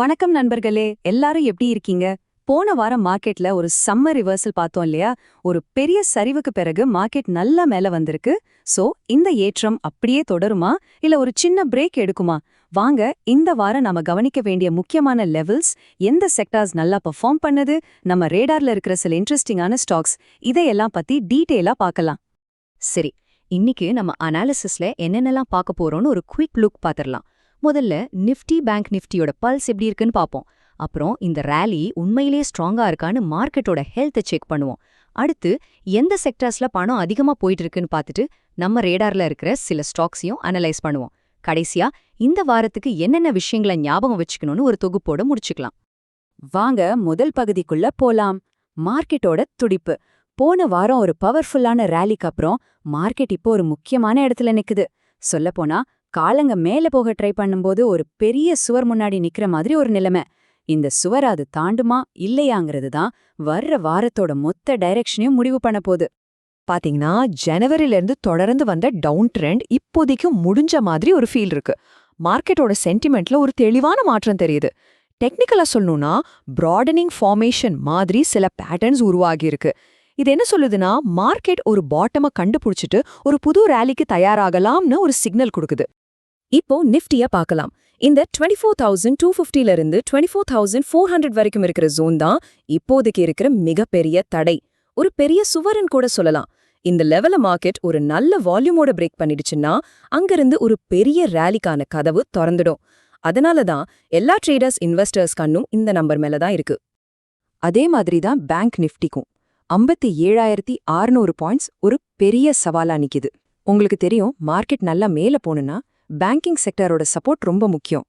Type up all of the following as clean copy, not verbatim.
வணக்கம் நண்பர்களே, எல்லாரும் எப்படி இருக்கீங்க? போன வாரம் மார்க்கெட்ல ஒரு சம்மர் ரிவர்சல் பார்த்தோம் இல்லையா? ஒரு பெரிய சரிவுக்கு பிறகு மார்க்கெட் நல்லா மேல வந்திருக்கு. சோ இந்த ஏற்றம் அப்படியே தொடருமா இல்ல ஒரு சின்ன பிரேக் எடுக்குமா? வாங்க இந்த வாரம் நாம கவனிக்க வேண்டிய முக்கியமான லெவல்ஸ், எந்த செக்டார்ஸ் நல்லா பெர்ஃபார்ம் பண்ணுது, நம்ம ரேடார்ல இருக்கிற சில இன்ட்ரெஸ்டிங்கான ஸ்டாக்ஸ், இதையெல்லாம் பத்தி டீடைலா பார்க்கலாம். சரி, இன்னைக்கு நம்ம அனாலிசிஸ்ல என்னென்னலாம் பார்க்க போறோம்னு ஒரு குயிக் லுக் பார்த்துடலாம். முதல்ல நிஃப்டி பேங்க் நிஃப்டியோட பல்ஸ் எப்படி இருக்குன்னு பார்ப்போம். அப்புறம் இந்த ரேலி உண்மையிலேயே ஸ்ட்ராங்கா இருக்கான்னு மார்க்கெட்டோட ஹெல்த்தை செக் பண்ணுவோம். அடுத்து எந்த செக்டர்ஸ்ல பணம் அதிகமா போயிட்டு இருக்குன்னு பார்த்துட்டு நம்ம ரேடார்ல இருக்கிற சில ஸ்டாக்ஸையும் அனலைஸ் பண்ணுவோம். கடைசியா இந்த வாரத்துக்கு என்னென்ன விஷயங்களை ஞாபகம் வச்சுக்கணும்னு ஒரு தொகுப்போட முடிச்சுக்கலாம். வாங்க முதல் பகுதிக்குள்ள போலாம். மார்க்கெட்டோட துடிப்பு. போன வாரம் ஒரு பவர்ஃபுல்லான ரேலிக்கு அப்புறம் மார்க்கெட் இப்போ ஒரு முக்கியமான இடத்துல நிக்குது. சொல்லப்போனா காலங்க மேல போக ட்ரை பண்ணும்போது ஒரு பெரிய சுவர் முன்னாடி நிக்கிற மாதிரி ஒரு நிலைமை. இந்த சுவர் அது தாண்டுமா இல்லையாங்கிறது தான் வர்ற வாரத்தோட மொத்த டைரக்ஷனையும் முடிவு பண்ண போகுது. பாத்தீங்கன்னா ஜனவரில இருந்து தொடர்ந்து வந்த டவுன் ட்ரெண்ட் இப்போதைக்கு முடிஞ்ச மாதிரி ஒரு ஃபீல் இருக்கு. மார்க்கெட்டோட சென்டிமெண்ட்ல ஒரு தெளிவான மாற்றம் தெரியுது. டெக்னிக்கலா சொல்லணும்னா ப்ராடனிங் ஃபார்மேஷன் மாதிரி சில பேட்டர்ன்ஸ் உருவாகி இருக்கு. இது என்ன சொல்லுதுன்னா மார்க்கெட் ஒரு பாட்டம கண்டுபிடிச்சிட்டு ஒரு புது ரேலிக்கு தயாராகலாம்னு ஒரு சிக்னல் கொடுக்குது. இப்போ நிஃப்டியா பார்க்கலாம். இந்த 24,250ல இருந்து 24,400 வரைக்கும் இருக்கிற ஜோன் தான் இப்போதைக்கு இருக்கிற மிகப்பெரிய தடை. ஒரு பெரிய சுவரன் கூட சொல்லலாம். இந்த லெவல மார்க்கெட் ஒரு நல்ல வால்யூமோட பிரேக் பண்ணிடுச்சுன்னா அங்கிருந்து ஒரு பெரிய ரேலிக்கான கதவு திறந்துடும். அதனால தான் எல்லா ட்ரேடர்ஸ் இன்வெஸ்டர்ஸ் கண்ணும் இந்த நம்பர் மேல தான் இருக்கு. அதே மாதிரி தான் பேங்க் நிஃப்டிக்கும் 57,600 பாயிண்ட்ஸ் ஒரு பெரிய சவாலா நிக்குது. உங்களுக்கு தெரியும், மார்க்கெட் நல்லா மேல போணும்னா பேங்கிங் செக்டரோட சப்போர்ட் ரொம்ப முக்கியம்.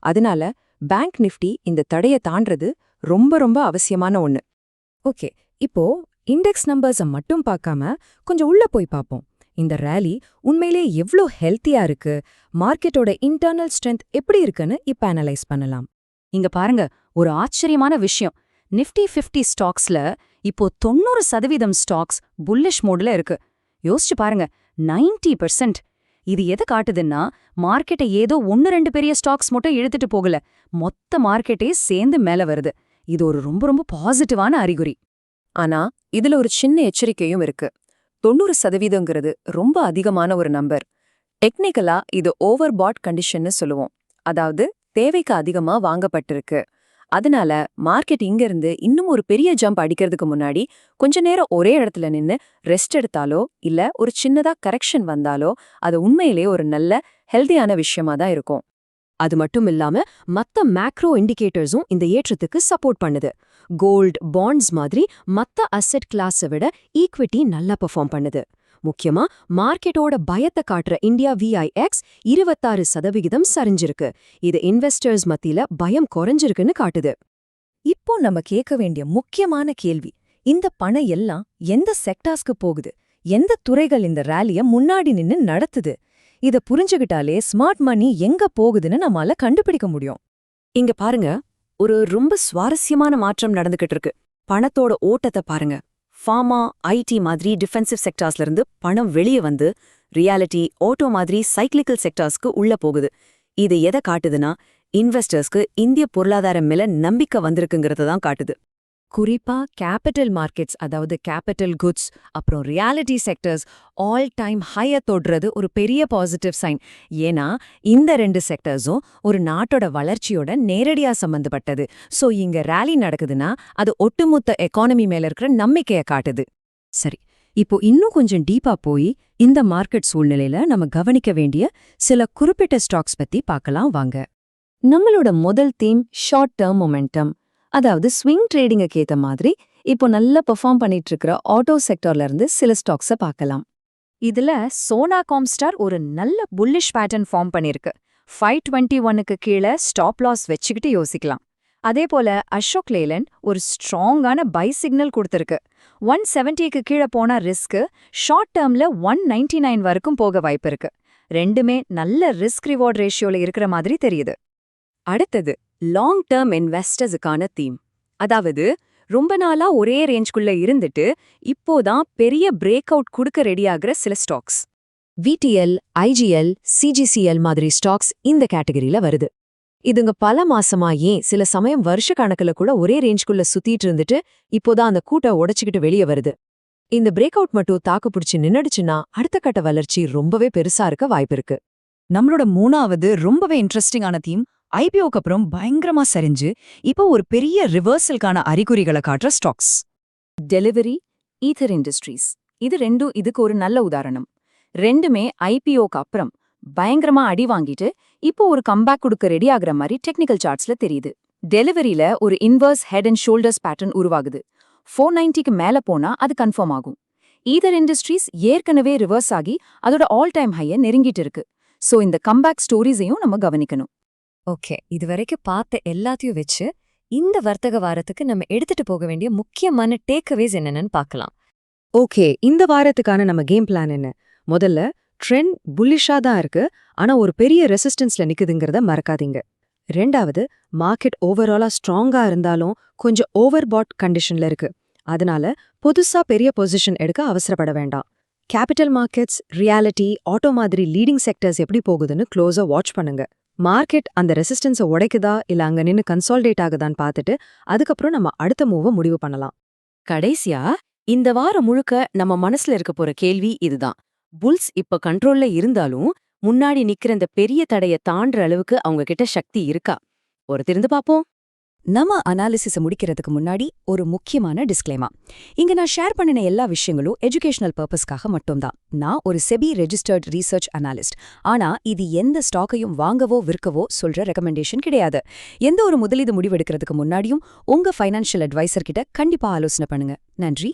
அதனால பேங்க் நிஃப்டி இந்த தடைய தாண்டறது ரொம்ப ரொம்ப அவசியமான ஒண்ணு. ஓகே, இப்போ இண்டெக்ஸ் நம்பர்ஸை மட்டும் பார்க்காம கொஞ்சம் உள்ள போய் பார்ப்போம். இந்த ரேலி உண்மையிலே எவ்ளோ ஹெல்த்தியா இருக்கு, மார்க்கெட்டோட இன்டர்னல் ஸ்ட்ரென்த் எப்படி இருக்குன்னு இப்ப அனலைஸ் பண்ணலாம். இங்க பாருங்க, ஒரு ஆச்சரியமான விஷயம். நிஃப்டி 50 ஸ்டாக்ஸ்ல இப்போ 90% ஸ்டாக்ஸ் புல்லிஷ் மோட்ல இருக்கு. யோசிச்சு பாருங்க, 90%. இது எது காட்டுதுன்னா மார்க்கெட்டை ஏதோ 1-2 பெரிய ஸ்டாக்ஸ் மட்டும் இழுத்துட்டு போகல, மொத்த மார்க்கெட்டே சேர்ந்து மேல வருது. இது ஒரு ரொம்ப ரொம்ப பாசிட்டிவான அறிகுறி. ஆனா இதுல ஒரு சின்ன எச்சரிக்கையும் இருக்கு. 90%ங்கிறது ரொம்ப அதிகமான ஒரு நம்பர். டெக்னிக்கலா இது ஓவர் பாட் கண்டிஷன்னு சொல்லுவோம். அதாவது தேவைக்கு அதிகமா வாங்கப்பட்டிருக்கு. அதனால மார்க்கெட் இங்கிருந்து இன்னும் ஒரு பெரிய ஜம்ப் அடிக்கிறதுக்கு முன்னாடி கொஞ்ச நேரம் ஒரே இடத்துல நின்னு ரெஸ்ட் எடுத்தாலோ இல்ல ஒரு சின்னதா கரெக்ஷன் வந்தாலோ அது உண்மையிலே ஒரு நல்ல ஹெல்தியான விஷயமா தான் இருக்கும். அது மட்டும் இல்லாம மத்த மேக்ரோ இண்டிகேட்டர்ஸும் இந்த ஏற்றத்துக்கு சப்போர்ட் பண்ணுது. கோல்ட், பாண்ட்ஸ் மாதிரி மத்த அசெட் கிளாஸை விட ஈக்விட்டி நல்லா பெர்ஃபார்ம் பண்ணுது. முக்கியமா மார்க்கெட்டோட பயத்தை காட்டுற இந்தியா VIX 26% சரிஞ்சிருக்கு. இது இன்வெஸ்டர்ஸ் மத்தியில பயம் குறைஞ்சிருக்குன்னு காட்டுது. இப்போ நம்ம கேட்க வேண்டிய முக்கியமான கேள்வி, இந்த பணம் எல்லாம் எந்த செக்டார்ஸ்க்கு போகுது, எந்த துறைகள் இந்த ரேலிய முன்னாடி நின்னு நடத்துது? இத புரிஞ்சுகிட்டாலே ஸ்மார்ட் மணி எங்க போகுதுன்னு நம்மால கண்டுபிடிக்க முடியும். இங்க பாருங்க, ஒரு ரொம்ப சுவாரஸ்யமான மாற்றம் நடந்துகிட்டு இருக்கு. பணத்தோட ஓட்டத்தை பாருங்க. ஃபார்மா, IT மாதிரி டிஃபென்சிவ் செக்டார்ஸ்ல இருந்து பணம் வெளியே வந்து ரியாலிட்டி, ஆட்டோ மாதிரி சைக்ளிக்கல் செக்டார்ஸ்க்கு உள்ள போகுது. இது எதை காட்டுதுன்னா இன்வெஸ்டர்ஸ்க்கு இந்திய பொருளாதாரம் மேல நம்பிக்கை வந்திருக்குங்கிறத தான் காட்டுது. குறிப்பா கேபிட்டல் மார்க்கெட்ஸ், அதாவது கேபிட்டல் குட்ஸ், அப்புறம் ரியாலிட்டி செக்டர்ஸ் ஆல் டைம் ஹைய தொடுறது ஒரு பெரிய பாசிட்டிவ் சைன். ஏன்னா இந்த 2 செக்டர்ஸும் ஒரு நாட்டோட வளர்ச்சியோட நேரடியா சம்பந்தப்பட்டது. சோ இங்க ரேலி நடக்குதுன்னா அது ஒட்டுமொத்த எக்கானமி மேல இருக்கிற நம்பிக்கையை காட்டுது. சரி, இப்போ இன்னும் கொஞ்சம் டீப்பா போய் இந்த மார்க்கெட் சூழ்நிலையில நம்ம கவனிக்க வேண்டிய சில குறிப்பிட்ட ஸ்டாக்ஸ் பத்தி பார்க்கலாம் வாங்க. நம்மளோட முதல் தீம் ஷார்ட் டேர்ம் மொமெண்டம். அதாவது ஸ்விங் ட்ரேடிங்க்கு ஏத்த மாதிரி இப்போ நல்லா பெர்ஃபார்ம் பண்ணிட்டு இருக்கிற ஆட்டோ செக்டர்ல இருந்து சில ஸ்டாக்ஸை பார்க்கலாம். இதுல சோனா காம்ஸ்டார் ஒரு நல்ல புல்லிஷ் பேட்டர்ன் ஃபார்ம் பண்ணிருக்கு. 521க்கு கீழே ஸ்டாப் லாஸ் வச்சுக்கிட்டு யோசிக்கலாம். அதே போல அசோக் லேலண்ட் ஒரு ஸ்ட்ராங்கான பை சிக்னல் கொடுத்திருக்கு. 170க்கு கீழே போனா ரிஸ்க், ஷார்ட் டேர்ம்ல 199 வரைக்கும் போக வாய்ப்பு இருக்கு. ரெண்டுமே நல்ல ரிஸ்க் ரிவார்ட் ரேஷியோல இருக்கிற மாதிரி தெரியுது. அடுத்தது லாங் டேர்ம் இன்வெஸ்டர்ஸுக்கான தீம். அதாவது ரொம்ப நாளா ஒரே ரேஞ்ச்குள்ள இருந்துட்டு இப்போதான் பெரிய பிரேக் அவுட் கொடுக்க ரெடியாகிற சில ஸ்டாக்ஸ். VTL, IGL, CGCL மாதிரி ஸ்டாக்ஸ் இந்த கேட்டகரியில வருது. இதுங்க பல மாசமா ஏன் சில சமயம் வருஷ கணக்குல கூட ஒரே ரேஞ்சுக்குள்ள சுத்திட்டு இருந்துட்டு இப்போதான் அந்த கூட்டை உடைச்சுக்கிட்டு வெளியே வருது. இந்த பிரேக் அவுட் மட்டும் தாக்கு பிடிச்சு நின்னுடுச்சுன்னா அடுத்த கட்ட வளர்ச்சி ரொம்பவே பெருசா இருக்க வாய்ப்பிருக்கு. நம்மளோட மூணாவது ரொம்பவே இன்ட்ரெஸ்டிங்கான தீம் ஐபிஓக்கு அப்புறம் பயங்கரமா சரிஞ்சு இப்போ ஒரு பெரிய ரிவர்சலுக்கான அறிகுறிகளை காட்டுற ஸ்டாக்ஸ். டெலிவரி, ஈத்தர் இண்டஸ்ட்ரீஸ் இது ரெண்டும் இதுக்கு ஒரு நல்ல உதாரணம். ரெண்டுமே ஐபிஓக்கு அப்புறம் பயங்கரமா அடி வாங்கிட்டு இப்போ ஒரு கம்பேக் கொடுக்க ரெடி ஆகுற மாதிரி டெக்னிக்கல் சார்ட்ஸ்ல தெரியுது. டெலிவரியில ஒரு inverse head and shoulders pattern உருவாகுது. 490க்கு மேல போனா அது கன்ஃபார்ம் ஆகும். ஈதர் இண்டஸ்ட்ரீஸ் ஏற்கனவே ரிவர்ஸ் ஆகி அதோட ஆல் டைம் ஹைய நெருங்கிட்டு இருக்கு. சோ இந்த கம்பேக் ஸ்டோரிஸையும் நம்ம கவனிக்கணும். ஓகே, இதுவரைக்கும் பார்த்த எல்லாத்தையும் வச்சு இந்த வர்த்தக வாரத்துக்கு நம்ம எடுத்துட்டு போக வேண்டிய முக்கியமான டேக்அவேஸ் என்னென்னு பார்க்கலாம். ஓகே, இந்த வாரத்துக்கான நம்ம கேம் பிளான் என்ன? முதல்ல ட்ரெண்ட் புல்லிஷா தான் இருக்கு, ஆனா ஒரு பெரிய ரெசிஸ்டன்ஸ்ல நிக்குதுங்கிறத மறக்காதீங்க. ரெண்டாவது, மார்க்கெட் ஓவராலா ஸ்ட்ராங்கா இருந்தாலும் கொஞ்சம் ஓவர் பாட் கண்டிஷன்ல இருக்கு. அதனால புதுசா பெரிய பொசிஷன் எடுக்க அவசரப்பட வேண்டாம். கேபிட்டல் மார்க்கெட்ஸ், ரியாலிட்டி, ஆட்டோ மாதிரி லீடிங் செக்டர்ஸ் எப்படி போகுதுன்னு க்ளோஸா வாட்ச் பண்ணுங்க. மார்க்கெட் அந்த ரெசிஸ்டன்ஸை உடைக்குதா இல்ல அங்க நின்னு கன்சால்டேட் ஆகுதான்னு பார்த்துட்டு அதுக்கப்புறம் நம்ம அடுத்த மூவ முடிவு பண்ணலாம். கடைசியா இந்த வாரம் முழுக்க நம்ம மனசுல இருக்க போற கேள்வி இதுதான். புல்ஸ் இப்ப கண்ட்ரோல்ல இருந்தாலும் முன்னாடி நிக்கிற இந்த பெரிய தடைய தாண்டுற அளவுக்கு அவங்க கிட்ட சக்தி இருக்கா? பொறுத்திருந்து பாப்போம். நம்ம அனாலிசிஸை முடிக்கிறதுக்கு முன்னாடி ஒரு முக்கியமான டிஸ்க்ளைமா. இங்க நான் ஷேர் பண்ணின எல்லா விஷயங்களும் எஜுகேஷனல் பர்பஸ்க்காக மட்டும்தான். நான் ஒரு செபி ரெஜிஸ்டர்ட் ரீசர்ச் அனாலிஸ்ட். ஆனா இது எந்த ஸ்டாக்கையும் வாங்கவோ விற்கவோ சொல்ற ரெக்கமெண்டேஷன் கிடையாது. எந்த ஒரு முதலீடு முடிவெடுக்கிறதுக்கு முன்னாடியும் உங்க ஃபைனான்ஷியல் அட்வைசர் கிட்ட கண்டிப்பா ஆலோசனை பண்ணுங்க. நன்றி.